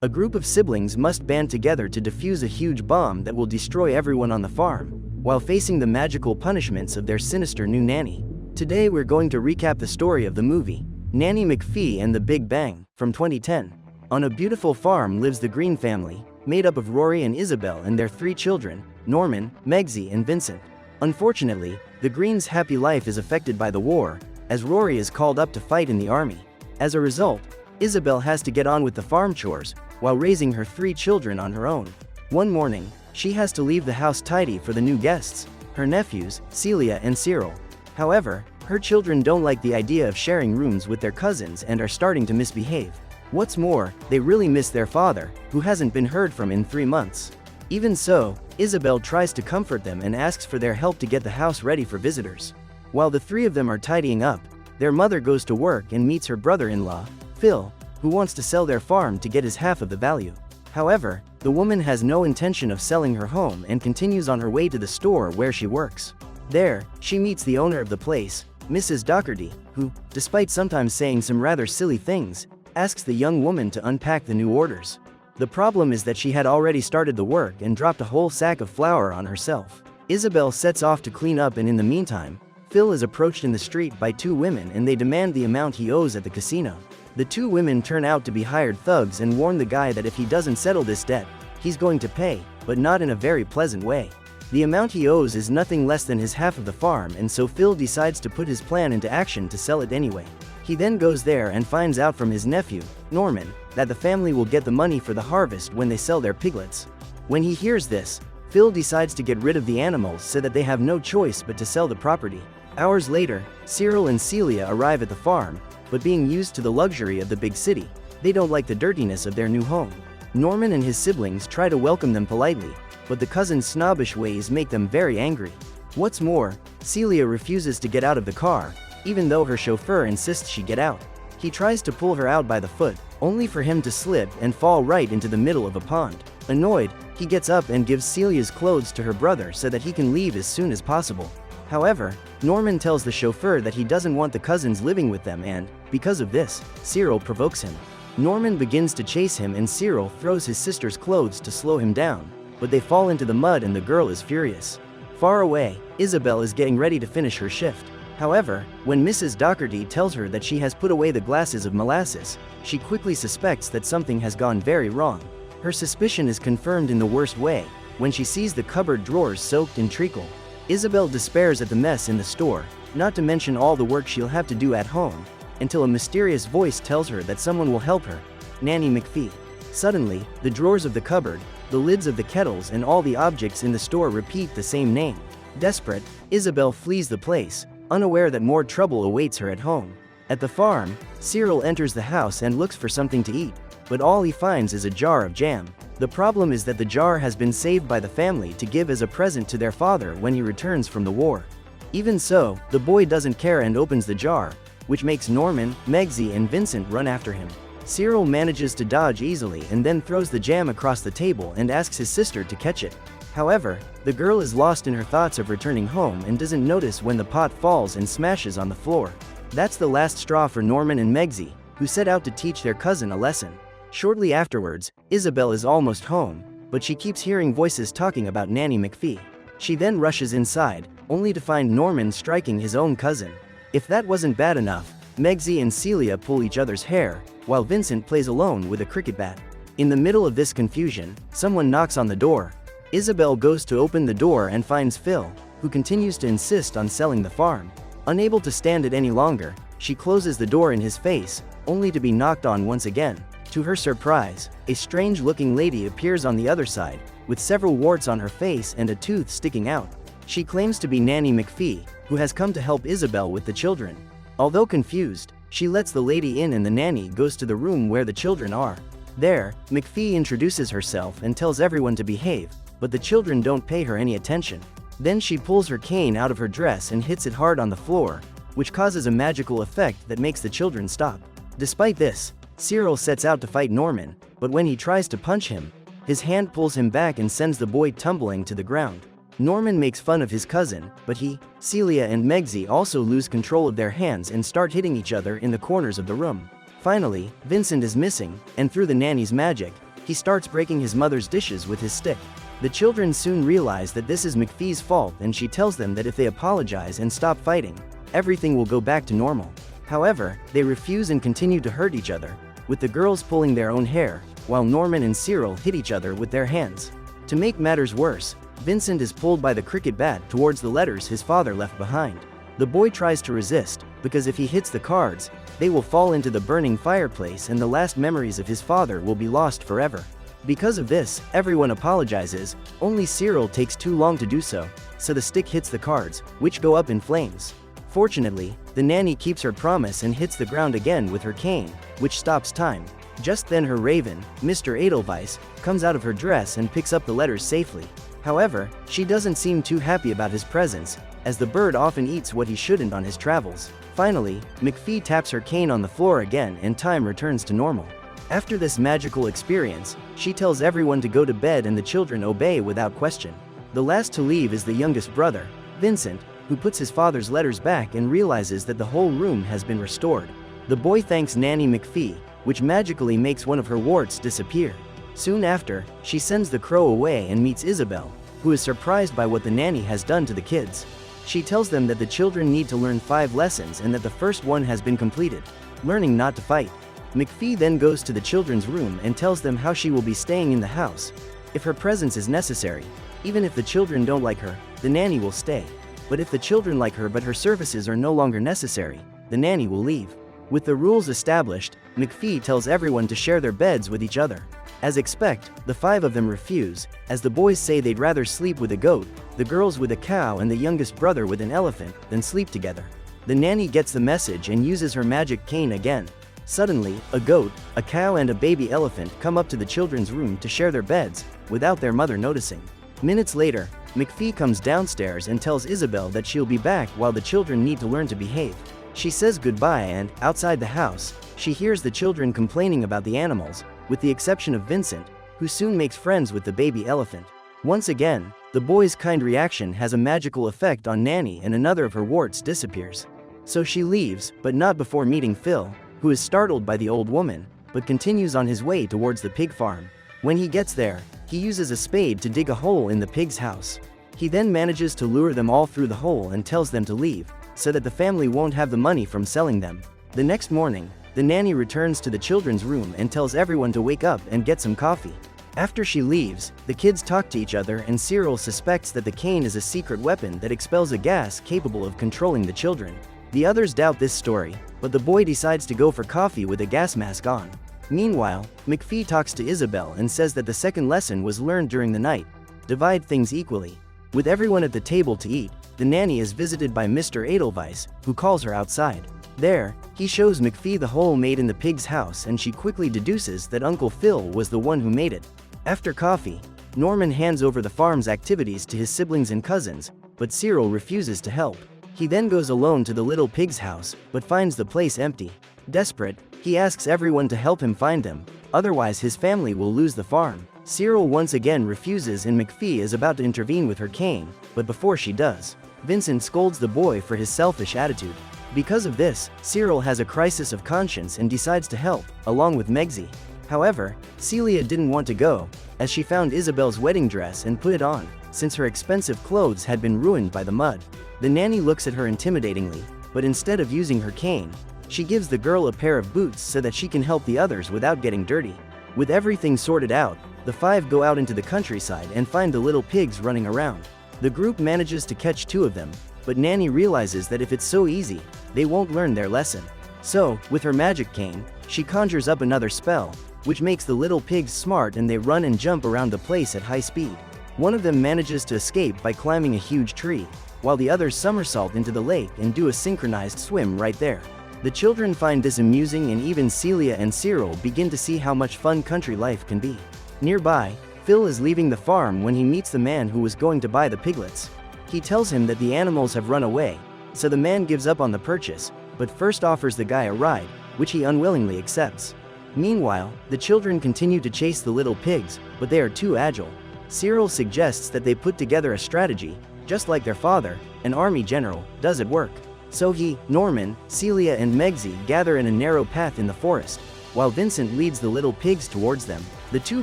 A group of siblings must band together to defuse a huge bomb that will destroy everyone on the farm, while facing the magical punishments of their sinister new nanny. Today we're going to recap the story of the movie, Nanny McPhee and the Big Bang, from 2010. On a beautiful farm lives the Green family, made up of Rory and Isabel and their 3 children, Norman, Megzie and Vincent. Unfortunately, the Greens' happy life is affected by the war, as Rory is called up to fight in the army. As a result, Isabel has to get on with the farm chores, while raising her 3 children on her own. One morning, she has to leave the house tidy for the new guests, her nephews, Celia and Cyril. However, her children don't like the idea of sharing rooms with their cousins and are starting to misbehave. What's more, they really miss their father, who hasn't been heard from in 3 months. Even so, Isabel tries to comfort them and asks for their help to get the house ready for visitors. While the 3 of them are tidying up, their mother goes to work and meets her brother-in-law, Phil, who wants to sell their farm to get his half of the value. However, the woman has no intention of selling her home and continues on her way to the store where she works. There, she meets the owner of the place, Mrs. Doherty, who, despite sometimes saying some rather silly things, asks the young woman to unpack the new orders. The problem is that she had already started the work and dropped a whole sack of flour on herself. Isabel sets off to clean up, and in the meantime, Phil is approached in the street by 2 women and they demand the amount he owes at the casino. The 2 women turn out to be hired thugs and warn the guy that if he doesn't settle this debt, he's going to pay, but not in a very pleasant way. The amount he owes is nothing less than his half of the farm, and so Phil decides to put his plan into action to sell it anyway. He then goes there and finds out from his nephew, Norman, that the family will get the money for the harvest when they sell their piglets. When he hears this, Phil decides to get rid of the animals so that they have no choice but to sell the property. Hours later, Cyril and Celia arrive at the farm, but being used to the luxury of the big city, they don't like the dirtiness of their new home. Norman and his siblings try to welcome them politely, but the cousins' snobbish ways make them very angry. What's more, Celia refuses to get out of the car, even though her chauffeur insists she get out. He tries to pull her out by the foot, only for him to slip and fall right into the middle of a pond. Annoyed, he gets up and gives Celia's clothes to her brother so that he can leave as soon as possible. However, Norman tells the chauffeur that he doesn't want the cousins living with them, and, because of this, Cyril provokes him. Norman begins to chase him and Cyril throws his sister's clothes to slow him down, but they fall into the mud and the girl is furious. Far away, Isabel is getting ready to finish her shift. However, when Mrs. Doherty tells her that she has put away the glasses of molasses, she quickly suspects that something has gone very wrong. Her suspicion is confirmed in the worst way, when she sees the cupboard drawers soaked in treacle. Isabel despairs at the mess in the store, not to mention all the work she'll have to do at home, until a mysterious voice tells her that someone will help her, Nanny McPhee. Suddenly, the drawers of the cupboard, the lids of the kettles and all the objects in the store repeat the same name. Desperate, Isabel flees the place, unaware that more trouble awaits her at home. At the farm, Cyril enters the house and looks for something to eat, but all he finds is a jar of jam. The problem is that the jar has been saved by the family to give as a present to their father when he returns from the war. Even so, the boy doesn't care and opens the jar, which makes Norman, Megzie and Vincent run after him. Cyril manages to dodge easily and then throws the jam across the table and asks his sister to catch it. However, the girl is lost in her thoughts of returning home and doesn't notice when the pot falls and smashes on the floor. That's the last straw for Norman and Megzie, who set out to teach their cousin a lesson. Shortly afterwards, Isabel is almost home, but she keeps hearing voices talking about Nanny McPhee. She then rushes inside, only to find Norman striking his own cousin. If that wasn't bad enough, Megzie and Celia pull each other's hair, while Vincent plays alone with a cricket bat. In the middle of this confusion, someone knocks on the door. Isabel goes to open the door and finds Phil, who continues to insist on selling the farm. Unable to stand it any longer, she closes the door in his face, only to be knocked on once again. To her surprise, a strange-looking lady appears on the other side, with several warts on her face and a tooth sticking out. She claims to be Nanny McPhee, who has come to help Isabel with the children. Although confused, she lets the lady in and the nanny goes to the room where the children are. There, McPhee introduces herself and tells everyone to behave, but the children don't pay her any attention. Then she pulls her cane out of her dress and hits it hard on the floor, which causes a magical effect that makes the children stop. Despite this, Cyril sets out to fight Norman, but when he tries to punch him, his hand pulls him back and sends the boy tumbling to the ground. Norman makes fun of his cousin, but he, Celia and Megzie also lose control of their hands and start hitting each other in the corners of the room. Finally, Vincent is missing, and through the nanny's magic, he starts breaking his mother's dishes with his stick. The children soon realize that this is McPhee's fault, and she tells them that if they apologize and stop fighting, everything will go back to normal. However, they refuse and continue to hurt each other, with the girls pulling their own hair, while Norman and Cyril hit each other with their hands. To make matters worse, Vincent is pulled by the cricket bat towards the letters his father left behind. The boy tries to resist, because if he hits the cards, they will fall into the burning fireplace and the last memories of his father will be lost forever. Because of this, everyone apologizes, only Cyril takes too long to do so, so the stick hits the cards, which go up in flames. Fortunately, the nanny keeps her promise and hits the ground again with her cane, which stops time. Just then her raven, Mr. Edelweiss, comes out of her dress and picks up the letters safely. However, she doesn't seem too happy about his presence, as the bird often eats what he shouldn't on his travels. Finally, McPhee taps her cane on the floor again and time returns to normal. After this magical experience, she tells everyone to go to bed and the children obey without question. The last to leave is the youngest brother, Vincent, who puts his father's letters back and realizes that the whole room has been restored. The boy thanks Nanny McPhee, which magically makes one of her warts disappear. Soon after, she sends the crow away and meets Isabel, who is surprised by what the nanny has done to the kids. She tells them that the children need to learn 5 lessons and that the first one has been completed, learning not to fight. McPhee then goes to the children's room and tells them how she will be staying in the house. If her presence is necessary, even if the children don't like her, the nanny will stay. But if the children like her but her services are no longer necessary, the nanny will leave. With the rules established, McPhee tells everyone to share their beds with each other. As expected, the 5 of them refuse, as the boys say they'd rather sleep with a goat, the girls with a cow and the youngest brother with an elephant, than sleep together. The nanny gets the message and uses her magic cane again. Suddenly, a goat, a cow and a baby elephant come up to the children's room to share their beds, without their mother noticing. Minutes later, McPhee comes downstairs and tells Isabel that she'll be back while the children need to learn to behave. She says goodbye and, outside the house, she hears the children complaining about the animals, with the exception of Vincent, who soon makes friends with the baby elephant. Once again, the boy's kind reaction has a magical effect on Nanny and another of her warts disappears. So she leaves, but not before meeting Phil, who is startled by the old woman, but continues on his way towards the pig farm. When he gets there, he uses a spade to dig a hole in the pig's house. He then manages to lure them all through the hole and tells them to leave, so that the family won't have the money from selling them. The next morning, the nanny returns to the children's room and tells everyone to wake up and get some coffee. After she leaves, the kids talk to each other and Cyril suspects that the cane is a secret weapon that expels a gas capable of controlling the children. The others doubt this story, but the boy decides to go for coffee with a gas mask on. Meanwhile, McPhee talks to Isabel and says that the second lesson was learned during the night: divide things equally. With everyone at the table to eat, the nanny is visited by Mr. Edelweiss, who calls her outside. There, he shows McPhee the hole made in the pig's house and she quickly deduces that Uncle Phil was the one who made it. After coffee, Norman hands over the farm's activities to his siblings and cousins, but Cyril refuses to help. He then goes alone to the little pig's house, but finds the place empty. Desperate, he asks everyone to help him find them, otherwise his family will lose the farm. Cyril once again refuses and McPhee is about to intervene with her cane, but before she does, Vincent scolds the boy for his selfish attitude. Because of this, Cyril has a crisis of conscience and decides to help, along with Megzi. However, Celia didn't want to go, as she found Isabel's wedding dress and put it on, since her expensive clothes had been ruined by the mud. The nanny looks at her intimidatingly, but instead of using her cane, she gives the girl a pair of boots so that she can help the others without getting dirty. With everything sorted out, the 5 go out into the countryside and find the little pigs running around. The group manages to catch 2 of them, but Nanny realizes that if it's so easy, they won't learn their lesson. So, with her magic cane, she conjures up another spell, which makes the little pigs smart and they run and jump around the place at high speed. One of them manages to escape by climbing a huge tree, while the others somersault into the lake and do a synchronized swim right there. The children find this amusing and even Celia and Cyril begin to see how much fun country life can be. Nearby, Phil is leaving the farm when he meets the man who was going to buy the piglets. He tells him that the animals have run away, so the man gives up on the purchase, but first offers the guy a ride, which he unwillingly accepts. Meanwhile, the children continue to chase the little pigs, but they are too agile. Cyril suggests that they put together a strategy, just like their father, an army general, does at work. So he, Norman, Celia and Megzi gather in a narrow path in the forest, while Vincent leads the little pigs towards them. The two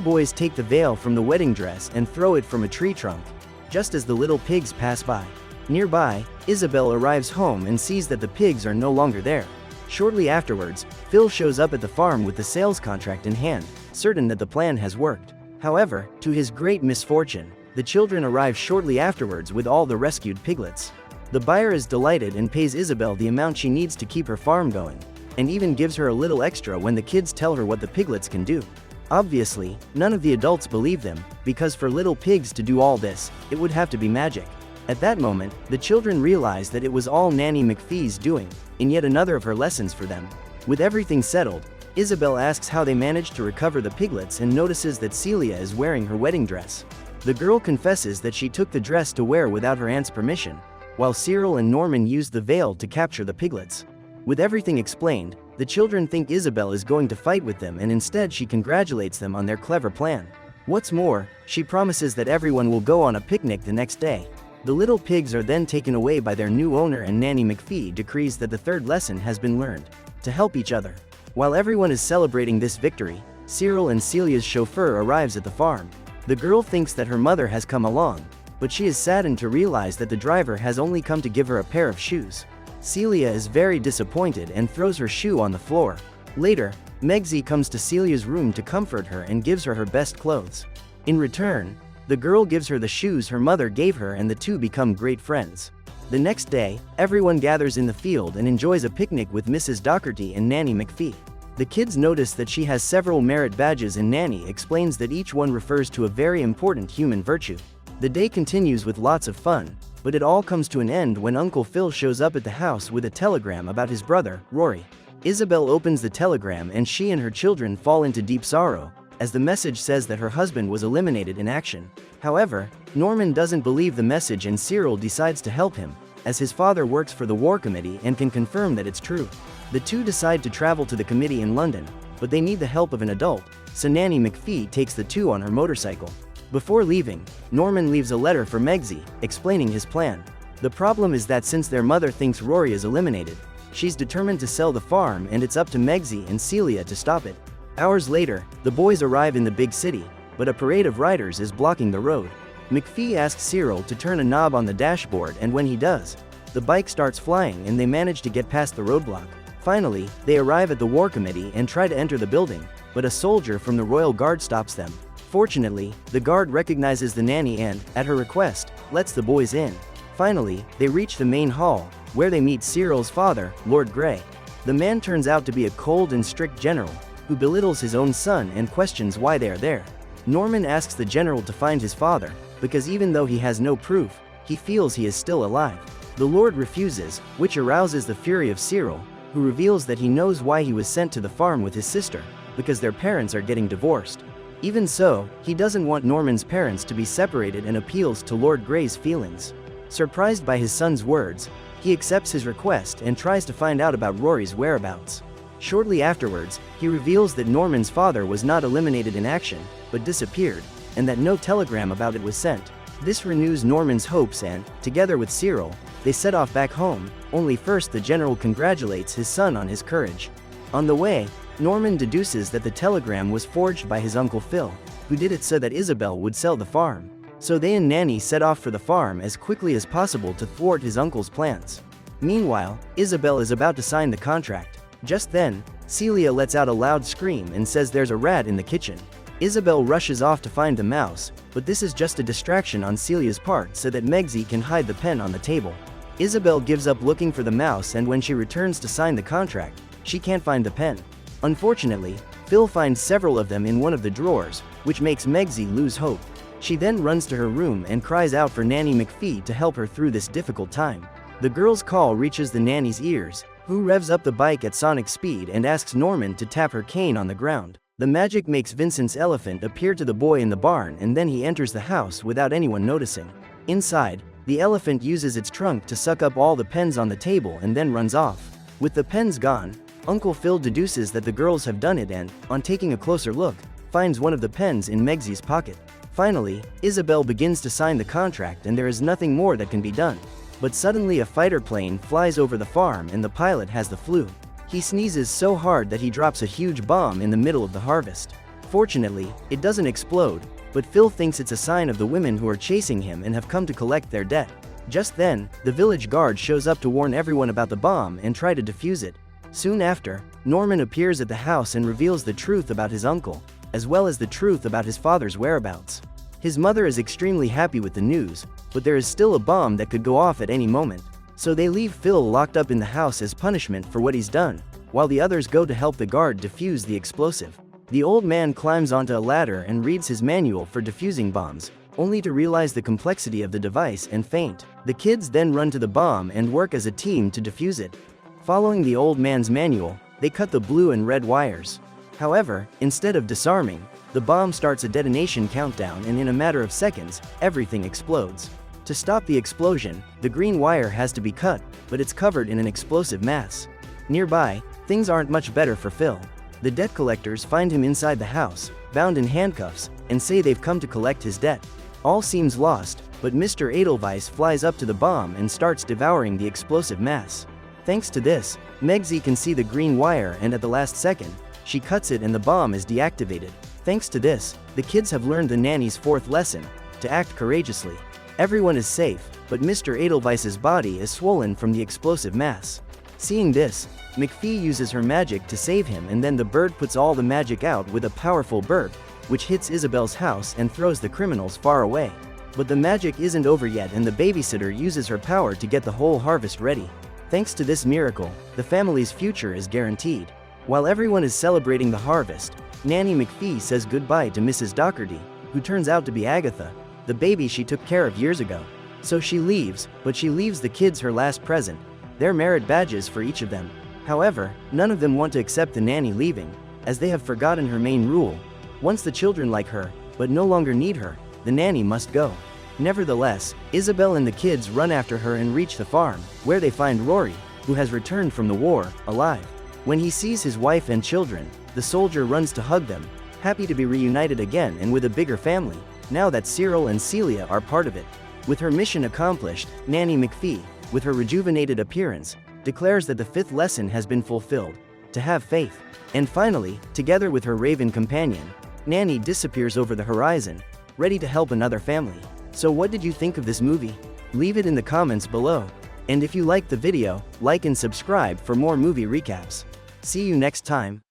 boys take the veil from the wedding dress and throw it from a tree trunk, just as the little pigs pass by. Nearby, Isabel arrives home and sees that the pigs are no longer there. Shortly afterwards, Phil shows up at the farm with the sales contract in hand, certain that the plan has worked. However, to his great misfortune, the children arrive shortly afterwards with all the rescued piglets. The buyer is delighted and pays Isabel the amount she needs to keep her farm going, and even gives her a little extra when the kids tell her what the piglets can do. Obviously, none of the adults believe them, because for little pigs to do all this, it would have to be magic. At that moment, the children realize that it was all Nanny McPhee's doing, in yet another of her lessons for them. With everything settled, Isabel asks how they managed to recover the piglets and notices that Celia is wearing her wedding dress. The girl confesses that she took the dress to wear without her aunt's permission, while Cyril and Norman used the veil to capture the piglets. With everything explained, the children think Isabel is going to fight with them, and instead she congratulates them on their clever plan. What's more, she promises that everyone will go on a picnic the next day. The little pigs are then taken away by their new owner, and Nanny McPhee decrees that the third lesson has been learned: to help each other. While everyone is celebrating this victory, Cyril and Celia's chauffeur arrives at the farm. The girl thinks that her mother has come along, but she is saddened to realize that the driver has only come to give her a pair of shoes. Celia is very disappointed and throws her shoe on the floor. Later, Megzi comes to Celia's room to comfort her and gives her her best clothes. In return, the girl gives her the shoes her mother gave her, and the two become great friends. The next day, everyone gathers in the field and enjoys a picnic with Mrs. Doherty and Nanny McPhee. The kids notice that she has several merit badges, and Nanny explains that each one refers to a very important human virtue. The day continues with lots of fun, but it all comes to an end when Uncle Phil shows up at the house with a telegram about his brother, Rory. Isabel opens the telegram and she and her children fall into deep sorrow, as the message says that her husband was eliminated in action. However, Norman doesn't believe the message, and Cyril decides to help him, as his father works for the war committee and can confirm that it's true. The two decide to travel to the committee in London, but they need the help of an adult, so Nanny McPhee takes the two on her motorcycle. Before leaving, Norman leaves a letter for Megzi, explaining his plan. The problem is that since their mother thinks Rory is eliminated, she's determined to sell the farm, and it's up to Megzi and Celia to stop it. Hours later, the boys arrive in the big city, but a parade of riders is blocking the road. McPhee asks Cyril to turn a knob on the dashboard, and when he does, the bike starts flying and they manage to get past the roadblock. Finally, they arrive at the war committee and try to enter the building, but a soldier from the Royal Guard stops them. Fortunately, the guard recognizes the nanny and, at her request, lets the boys in. Finally, they reach the main hall, where they meet Cyril's father, Lord Grey. The man turns out to be a cold and strict general, who belittles his own son and questions why they are there. Norman asks the general to find his father, because even though he has no proof, he feels he is still alive. The Lord refuses, which arouses the fury of Cyril, who reveals that he knows why he was sent to the farm with his sister, because their parents are getting divorced. Even so, he doesn't want Norman's parents to be separated and appeals to Lord Grey's feelings. Surprised by his son's words, he accepts his request and tries to find out about Rory's whereabouts. Shortly afterwards, he reveals that Norman's father was not eliminated in action, but disappeared, and that no telegram about it was sent. This renews Norman's hopes and, together with Cyril, they set off back home, only first the general congratulates his son on his courage. On the way, Norman deduces that the telegram was forged by his Uncle Phil, who did it so that Isabel would sell the farm. So they and Nanny set off for the farm as quickly as possible to thwart his uncle's plans. Meanwhile, Isabel is about to sign the contract. Just then, Celia lets out a loud scream and says there's a rat in the kitchen. Isabel rushes off to find the mouse, but this is just a distraction on Celia's part so that Megzi can hide the pen on the table. Isabel gives up looking for the mouse, and when she returns to sign the contract, she can't find the pen. Unfortunately, Phil finds several of them in one of the drawers, which makes Megzi lose hope. She then runs to her room and cries out for Nanny McPhee to help her through this difficult time. The girl's call reaches the nanny's ears, who revs up the bike at sonic speed and asks Norman to tap her cane on the ground. The magic makes Vincent's elephant appear to the boy in the barn, and then he enters the house without anyone noticing. Inside, the elephant uses its trunk to suck up all the pens on the table and then runs off. With the pens gone, Uncle Phil deduces that the girls have done it and, on taking a closer look, finds one of the pens in Megzi's pocket. Finally, Isabel begins to sign the contract and there is nothing more that can be done. But suddenly a fighter plane flies over the farm and the pilot has the flu. He sneezes so hard that he drops a huge bomb in the middle of the harvest. Fortunately, it doesn't explode, but Phil thinks it's a sign of the women who are chasing him and have come to collect their debt. Just then, the village guard shows up to warn everyone about the bomb and try to defuse it. Soon after, Norman appears at the house and reveals the truth about his uncle, as well as the truth about his father's whereabouts. His mother is extremely happy with the news, but there is still a bomb that could go off at any moment. So they leave Phil locked up in the house as punishment for what he's done, while the others go to help the guard defuse the explosive. The old man climbs onto a ladder and reads his manual for defusing bombs, only to realize the complexity of the device and faint. The kids then run to the bomb and work as a team to defuse it. Following the old man's manual, they cut the blue and red wires. However, instead of disarming, the bomb starts a detonation countdown, and in a matter of seconds, everything explodes. To stop the explosion, the green wire has to be cut, but it's covered in an explosive mass. Nearby, things aren't much better for Phil. The debt collectors find him inside the house, bound in handcuffs, and say they've come to collect his debt. All seems lost, but Mr. Edelweiss flies up to the bomb and starts devouring the explosive mass. Thanks to this, Megzy can see the green wire, and at the last second, she cuts it and the bomb is deactivated. Thanks to this, the kids have learned the nanny's fourth lesson: to act courageously. Everyone is safe, but Mr. Edelweiss's body is swollen from the explosive mass. Seeing this, McPhee uses her magic to save him, and then the bird puts all the magic out with a powerful burp, which hits Isabel's house and throws the criminals far away. But the magic isn't over yet, and the babysitter uses her power to get the whole harvest ready. Thanks to this miracle, the family's future is guaranteed. While everyone is celebrating the harvest, Nanny McPhee says goodbye to Mrs. Doherty, who turns out to be Agatha, the baby she took care of years ago. So she leaves, but she leaves the kids her last present, their merit badges for each of them. However, none of them want to accept the nanny leaving, as they have forgotten her main rule: once the children like her, but no longer need her, the nanny must go. Nevertheless, Isabel and the kids run after her and reach the farm, where they find Rory, who has returned from the war, alive. When he sees his wife and children, the soldier runs to hug them, happy to be reunited again and with a bigger family, now that Cyril and Celia are part of it. With her mission accomplished, Nanny McPhee, with her rejuvenated appearance, declares that the fifth lesson has been fulfilled: to have faith. And finally, together with her raven companion, Nanny disappears over the horizon, ready to help another family. So what did you think of this movie? Leave it in the comments below. And if you liked the video, like and subscribe for more movie recaps. See you next time.